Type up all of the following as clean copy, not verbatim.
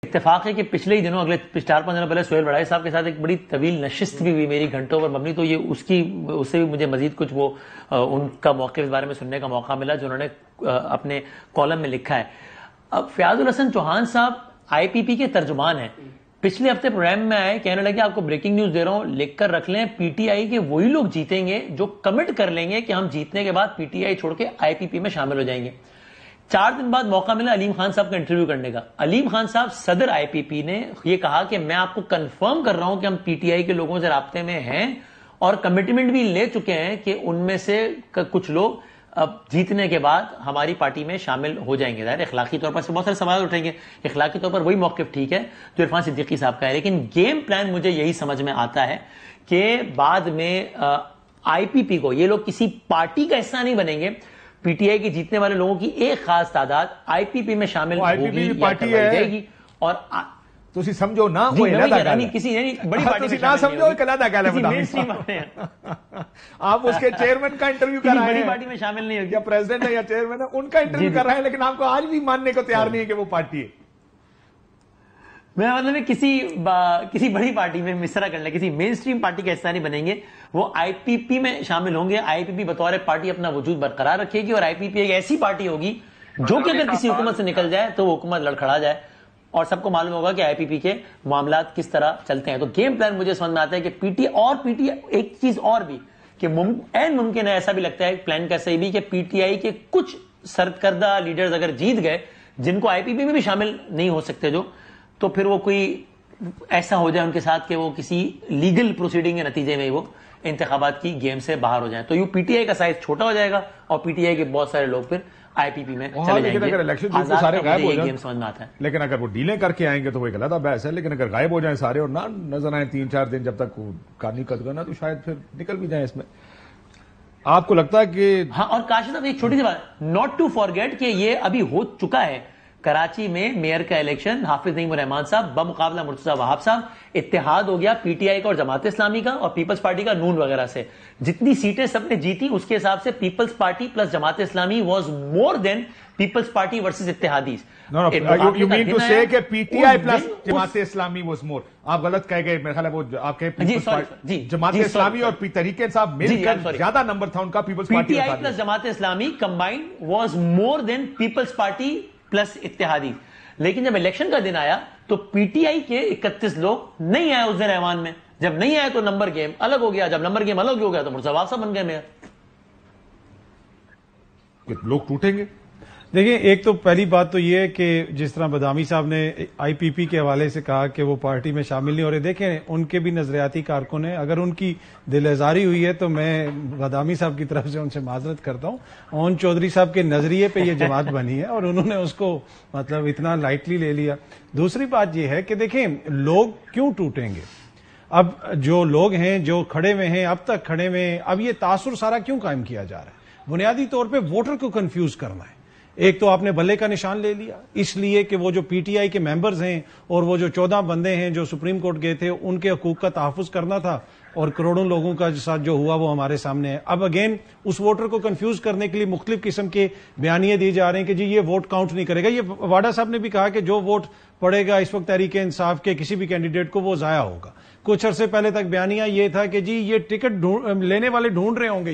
اتفاق ہے کہ پچھلے ہی دنوں اگلے 4-5 دنوں پہلے سہیل بڑائی صاحب کے ساتھ ایک بڑی طویل نشست بھی ہوئی میری گھنٹوں پر مبنی, تو یہ اس سے بھی مجھے مزید کچھ وہ ان کا موقف اس بارے میں سننے کا موقع ملا جو انہوں نے اپنے کالم میں لکھا ہے. اب فیاض الحسن چوہان صاحب آئی پی پی کے ترجمان ہیں, پچھلے ہفتے پروگرام میں آئے, کہنے لگے آپ کو بریکنگ نیوز دے رہا ہوں, لکھ کر رکھ لیں, پی ٹی آئی کے وہی لوگ جیتیں گے جو کمٹ کر لیں گے کہ ہم جیتنے کے بعد پی ٹی آئی چھوڑ کے آئی پی پی میں شامل ہو جائیں گے. 4 دن بعد موقع ملا علیم خان صاحب کا انٹرویو کرنے کا. علیم خان صاحب صدر آئی پی پی نے یہ کہا کہ میں آپ کو کنفرم کر رہا ہوں کہ ہم پی ٹی آئی کے لوگوں سے رابطے میں ہیں اور کمٹمنٹ بھی لے چکے ہیں کہ ان میں سے کچھ لوگ اب جیتنے کے بعد ہماری پارٹی میں شامل ہو جائیں گے. ظاہر اخلاقی طور پر سے بہت سارے سوال اٹھیں گے, اخلاقی طور پر وہی موقف ٹھیک ہے جو عرفان صدیقی صاحب کا ہے, لیکن گیم پلان مجھے یہی سمجھ میں آتا ہے کہ بعد میں آئی پی پی کو یہ لوگ کسی پارٹی کا حصہ نہیں بنیں گے. پی ٹی آئی کے جیتنے والے لوگوں کی ایک خاص تعداد آئی پی پی میں شامل ہوگی یا کروائی جائے گی. اور تسی سمجھو نا وہ علیحدہ گل ہے, کسی بڑی پارٹی میں نہ سمجھو ایک علیحدہ گل ہے. مین اسٹریم آتے ہیں, آپ اس کے چیئرمین کا انٹرویو کر رہے ہیں, بڑی پارٹی میں شامل نہیں ہوگی, یا پریزیڈنٹ ہے یا چیئرمین ہے, ان کا انٹرویو کر رہے ہیں, لیکن آپ کو آج بھی ماننے کو تیار نہیں ہے کہ وہ پارٹی ہے. میں مطلب کسی بڑی پارٹی میں مصرع کر لیں, کسی مین اسٹریم پارٹی کا حصہ نہیں بنیں گے, وہ آئی پی پی میں شامل ہوں گے. آئی پی پی بطور پارٹی اپنا وجود برقرار رکھے گی اور آئی پی پی ایک ایسی پارٹی ہوگی جو کہ اگر کسی حکومت سے نکل جائے تو وہ حکومت لڑکھڑا جائے, اور سب کو معلوم ہوگا کہ آئی پی پی کے معاملات کس طرح چلتے ہیں. تو گیم پلان مجھے سمجھ میں آتا ہے کہ پی ٹی ایک چیز اور بھی کہ این ممکن ہے, ایسا بھی لگتا ہے پلان کا صحیح بھی, کہ پی ٹی آئی کے کچھ سرکردہ لیڈرز اگر جیت گئے جن کو آئی پی پی میں بھی شامل نہیں ہو سکتے جو, تو پھر وہ کوئی ایسا ہو جائے ان کے ساتھ کہ وہ کسی لیگل پروسیڈنگ کے نتیجے میں وہ انتخابات کی گیم سے باہر ہو جائیں, تو پی ٹی آئی کا سائز چھوٹا ہو جائے گا اور پی ٹی آئی کے بہت سارے لوگ پھر آئی پی پی میں چلے جائیں گے. اگر الیکشن سارے غائب ہو جائیں, گیم سمجھ میں آتا ہے, لیکن اگر وہ ڈیلیں کر کے آئیں گے تو وہ ایک علیحدہ بحث ہے, لیکن اگر غائب ہو جائیں سارے اور نہ نظر آئیں 3-4 دن جب تک کانی قدغنا, تو شاید پھر نکل بھی جائیں اس میں. آپ کو لگتا ہے کہ ہاں, اور کاشف صاحب ایک چھوٹی سی بات, ناٹ ٹو فارگیٹ کہ یہ ابھی ہو چکا ہے کراچی میں میئر کا الیکشن, حافظ نعیم الرحمان صاحب بمقابلہ مرتضی وہاب صاحب, اتحاد ہو گیا پی ٹی آئی کا اور جماعت اسلامی کا اور پیپلز پارٹی کا نون وغیرہ سے. جتنی سیٹیں سب نے جیتی اس کے حساب سے Peoples Party plus Jamaat Islami was more then Peoples Party versus اتحادیز. یو مین ٹو سے کہ پی ٹی آئی پلس جماعت اسلامی واز مور, آپ غلط کہہ گئے, میرے خیال ہے وہ آپ کے جماعت اسلامی اور تحریک انصاف مل کر زیادہ نمبر تھا ان کا Peoples Party. P T I plus Jamaat Islami combined was more then Peoples Party plus اتحادی. لیکن جب الیکشن کا دن آیا تو پی ٹی آئی کے 31 لوگ نہیں آئے اس دن ایوان میں, جب نہیں آئے تو نمبر گیم الگ ہو گیا, جب نمبر گیم الگ ہو گیا تو مرتضی وہاب صاحب بن گئے میئر. لوگ ٹوٹیں گے. دیکھیں, ایک تو پہلی بات تو یہ ہے کہ جس طرح بدامی صاحب نے آئی پی پی کے حوالے سے کہا کہ وہ پارٹی میں شامل نہیں ہو رہے, دیکھیں ان کے بھی نظریاتی کارکن ہیں, اگر ان کی دل آزاری ہوئی ہے تو میں بدامی صاحب کی طرف سے ان سے معذرت کرتا ہوں. اون چودھری صاحب کے نظریے پہ یہ جماعت بنی ہے اور انہوں نے اس کو مطلب اتنا لائٹلی لے لیا. دوسری بات یہ ہے کہ دیکھیں لوگ کیوں ٹوٹیں گے, اب جو لوگ ہیں جو کھڑے ہوئے ہیں اب تک کھڑے ہوئے ہیں, اب یہ تاثر سارا کیوں قائم کیا جا رہا ہے؟ بنیادی طور پہ ووٹر کو کنفیوز کرنا ہے. ایک تو آپ نے بلے کا نشان لے لیا اس لیے کہ وہ جو پی ٹی آئی کے ممبرز ہیں اور وہ جو 14 بندے ہیں جو سپریم کورٹ گئے تھے ان کے حقوق کا تحفظ کرنا تھا, اور کروڑوں لوگوں کا ساتھ جو ہوا وہ ہمارے سامنے ہے. اب اگین اس ووٹر کو کنفیوز کرنے کے لیے مختلف قسم کے بیانیے دی جا رہے ہیں کہ جی یہ ووٹ کاؤنٹ نہیں کرے گا. یہ واڈا صاحب نے بھی کہا کہ جو ووٹ پڑے گا اس وقت تحریک انصاف کے کسی بھی کینڈیڈیٹ کو وہ ضائع ہوگا. کچھ عرصے پہلے تک بیانیہ یہ تھا کہ جی یہ ٹکٹ لینے والے ڈھونڈ رہے ہوں گے,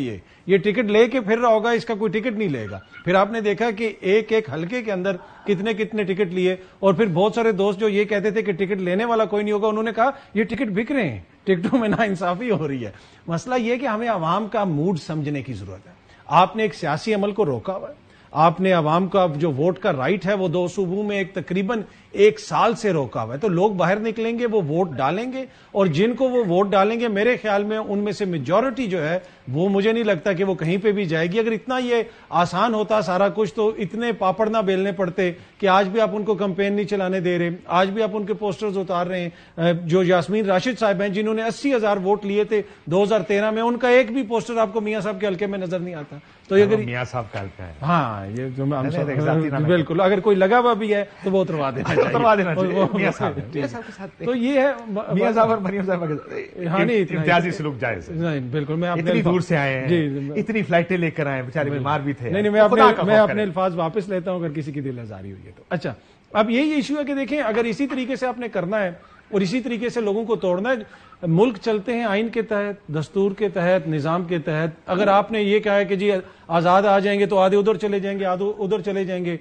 یہ ٹکٹ لے کے پھر رہا ہوگا, اس کا کوئی ٹکٹ نہیں لے گا. پھر آپ نے دیکھا کہ ایک حلقے کے اندر کتنے ٹکٹ لیے, اور پھر بہت سارے دوست جو یہ کہتے تھے کہ ٹکٹ لینے والا کوئی نہیں ہوگا, انہوں نے کہا یہ ٹکٹ بک رہے ہیں, ٹکٹوں میں ناانصافی ہو رہی ہے. مسئلہ یہ کہ ہمیں عوام کا موڈ سمجھنے کی ضرورت ہے. آپ نے ایک سیاسی عمل کو روکا ہوا ہے, آپ نے عوام کا جو ووٹ کا رائٹ ہے وہ 2 صوبوں میں ایک تقریباً 1 سال سے روکا ہوا ہے. تو لوگ باہر نکلیں گے, وہ ووٹ ڈالیں گے, اور جن کو وہ ووٹ ڈالیں گے میرے خیال میں ان میں سے میجورٹی جو ہے وہ مجھے نہیں لگتا کہ وہ کہیں پہ بھی جائے گی. اگر اتنا یہ آسان ہوتا سارا کچھ تو اتنے پاپڑ نہ بیلنے پڑتے کہ آج بھی آپ ان کو کمپین نہیں چلانے دے رہے, آج بھی آپ ان کے پوسٹرز اتار رہے ہیں. جو یاسمین راشد صاحب ہیں جنہوں نے 80,000 ووٹ لیے تھے 2013 میں, ان کا ایک بھی پوسٹر آپ کو میاں صاحب کے حلقے میں نظر نہیں آتا. تو اگر میاں صاحب کا حلقہ ہے, ہاں یہ جو بالکل, اگر کوئی لگا ہوا بھی ہے تو وہ اتروا دینا چاہیے. تو یہ ہے میاں صاحب اور مریم صاحب امتیازی سلوک جائز ہے. بالکل, میں اتنی دور سے آئے ہیں, اتنی فلائٹیں لے کر آئے, بیچارے بیمار بھی تھے. نہیں, میں اپنے الفاظ واپس لیتا ہوں اگر کسی کی دل آزاری ہوئی ہے تو. اچھا, اب یہی ایشو ہے کہ دیکھیں اگر اسی طریقے سے آپ نے کرنا ہے اور اسی طریقے سے لوگوں کو توڑنا ہے، ملک چلتے ہیں آئین کے تحت، دستور کے تحت، نظام کے تحت. اگر آپ نے یہ کہا ہے کہ جی آزاد آ جائیں گے تو آدھے ادھر چلے جائیں گے، آدھے ادھر چلے جائیں گے،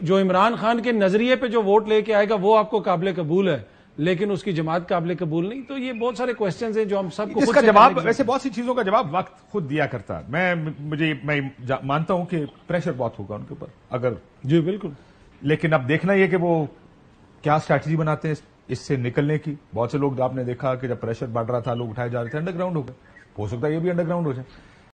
جو عمران خان کے نظریے پہ جو ووٹ لے کے آئے گا وہ آپ کو قابل قبول ہے لیکن اس کی جماعت قابل قبول نہیں. تو یہ بہت سارے کوسچنز ہیں جو ہم سب کو اس کا جواب، ویسے بہت سی چیزوں کا جواب وقت خود دیا کرتا ہے. میں مانتا ہوں کہ پریشر بہت ہوگا ان کے اوپر اگر، جی بالکل، لیکن اب دیکھنا یہ کہ وہ کیا اسٹریٹجی بناتے ہیں اس سے نکلنے کی. بہت سے لوگ آپ نے دیکھا کہ جب پریشر بڑھ رہا تھا لوگ اٹھائے جا رہے تھے، انڈر گراؤنڈ ہو گئے. ہو سکتا ہے یہ بھی انڈر گراؤنڈ ہو جائے.